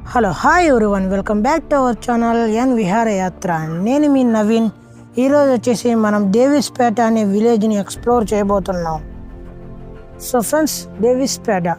Hello hi everyone, welcome back to our channel N Viharayatra. నేను మీ నవీన్. ఈరోజు వచ్చేసి మనం డేవిస్పేట అనే విలేజ్ని ఎక్స్ప్లోర్ చేయబోతున్నాం. So friends, Davispeta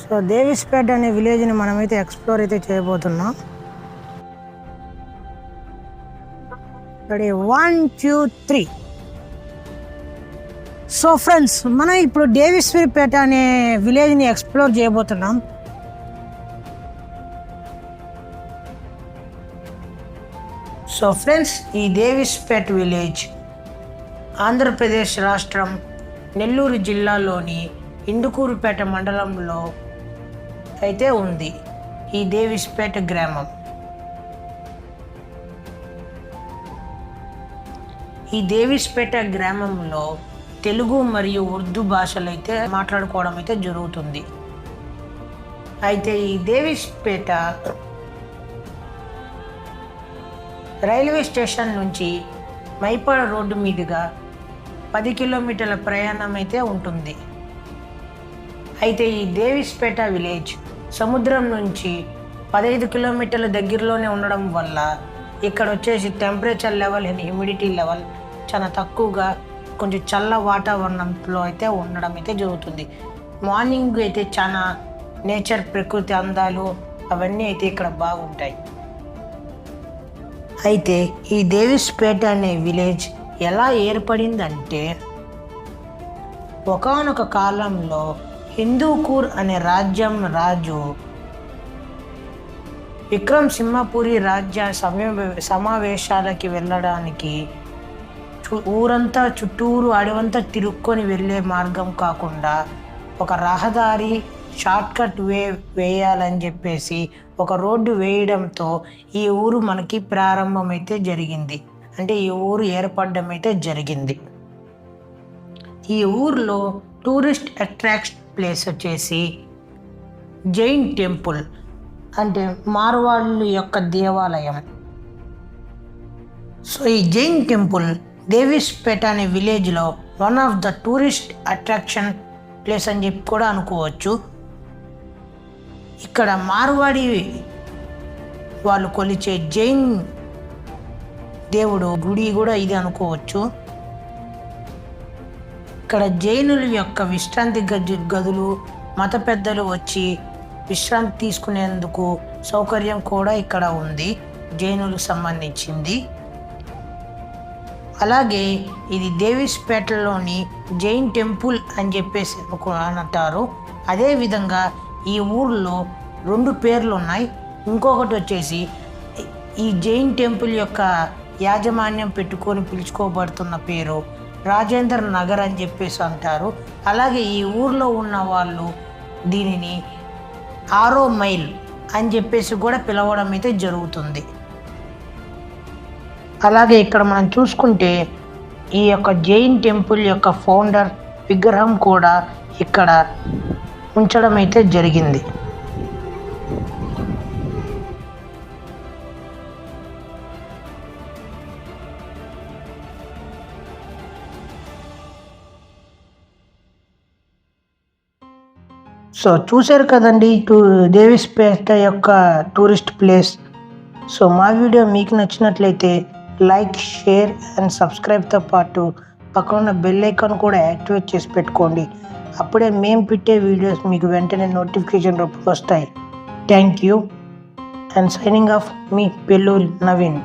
so Davispeta అనే విలేజ్ని మనమైతే ఎక్స్ప్లోర్ అయితే చేయబోతున్నాం. రెడీ, 1 2 3. సో ఫ్రెండ్స్, మనం ఇప్పుడు డేవిస్పేట అనే విలేజ్ని ఎక్స్ప్లోర్ చేయబోతున్నాం. సో ఫ్రెండ్స్, ఈ డేవిస్పేట విలేజ్ ఆంధ్రప్రదేశ్ రాష్ట్రం నెల్లూరు జిల్లాలోని ఇందుకూరుపేట మండలంలో అయితే ఉంది ఈ డేవిస్పేట గ్రామం. ఈ డేవిస్పేట గ్రామంలో తెలుగు మరియు ఉర్దూ భాషలు అయితే మాట్లాడుకోవడం అయితే జరుగుతుంది. అయితే ఈ డేవిస్పేట రైల్వే స్టేషన్ నుంచి మైపాడ రోడ్డు మీదుగా 10 కిలోమీటర్ల ప్రయాణం అయితే ఉంటుంది. అయితే ఈ డేవిస్పేట విలేజ్ సముద్రం నుంచి 15 కిలోమీటర్ల దగ్గరలోనే ఉండడం వల్ల ఇక్కడ వచ్చేసి temperature level and humidity level చాలా తక్కువగా కొంచెం చల్ల వాతావరణంలో అయితే ఉండడం అయితే జరుగుతుంది. మార్నింగ్ అయితే చాలా నేచర్, ప్రకృతి అందాలు అవన్నీ అయితే ఇక్కడ బాగుంటాయి. అయితే ఈ డేవిస్పేట అనే విలేజ్ ఎలా ఏర్పడిందంటే, ఒకానొక కాలంలో హిందూకూర్ అనే రాజ్యం రాజు విక్రమ్ సింహపురి రాజ్య సమావేశాలకి వెళ్ళడానికి ఊరంతా చుట్టూరు అడవంతా తిరుక్కొని వెళ్ళే మార్గం కాకుండా ఒక రహదారి షార్ట్కట్ వేయాలని చెప్పేసి ఒక రోడ్డు వేయడంతో ఈ ఊరు మనకి ప్రారంభమైతే జరిగింది. అంటే ఈ ఊరు ఏర్పడడం అయితే జరిగింది. ఈ ఊర్లో టూరిస్ట్ అట్రాక్షన్ ప్లేస్ వచ్చేసి జైన్ టెంపుల్, అంటే మార్వాళ్ళు యొక్క దేవాలయం. సో ఈ జైన్ టెంపుల్ డేవిస్పేట అనే విలేజ్లో one of the tourist attraction place అని చెప్పి కూడా అనుకోవచ్చు. ఇక్కడ మార్వాడి వాళ్ళు కొలిచే జైన్ దేవుడు గుడి కూడా ఇది అనుకోవచ్చు. ఇక్కడ జైనుల యొక్క విశ్రాంతి గదులు, మత పెద్దలు వచ్చి విశ్రాంతి తీసుకునేందుకు సౌకర్యం కూడా ఇక్కడ ఉంది, జైనులకు సంబంధించింది. అలాగే ఇది డేవిస్పేటలోని జైన్ టెంపుల్ అని చెప్పేసి అంటారు. అదేవిధంగా ఈ ఊర్లో 2 పేర్లు ఉన్నాయి. ఇంకొకటి వచ్చేసి ఈ జైన్ టెంపుల్ యొక్క యాజమాన్యం పెట్టుకొని పిలుచుకోబడుతున్న పేరు రాజేంద్ర నగర్ అని చెప్పేసి అంటారు. అలాగే ఈ ఊర్లో ఉన్న వాళ్ళు దీనిని 6వ మైల్ అని చెప్పేసి కూడా పిలవడం అయితే జరుగుతుంది. అలాగే ఇక్కడ మనం చూసుకుంటే ఈ యొక్క జైన్ టెంపుల్ యొక్క ఫౌండర్ విగ్రహం కూడా ఇక్కడ ఉంచడం అయితే జరిగింది. సో చూశారు కదండి డేవిస్పేట యొక్క టూరిస్ట్ ప్లేస్. సో మా వీడియో మీకు నచ్చినట్లయితే లైక్, షేర్ అండ్ సబ్స్క్రైబ్తో పాటు పక్కన ఉన్న బెల్ ఐకాన్ కూడా యాక్టివేట్ చేసి పెట్టుకోండి. అప్పుడే మేము పెట్టే వీడియోస్ మీకు వెంటనే నోటిఫికేషన్ రూపంలో వస్తాయి. Thank you and signing off మీ పెల్లూరి నవీన్.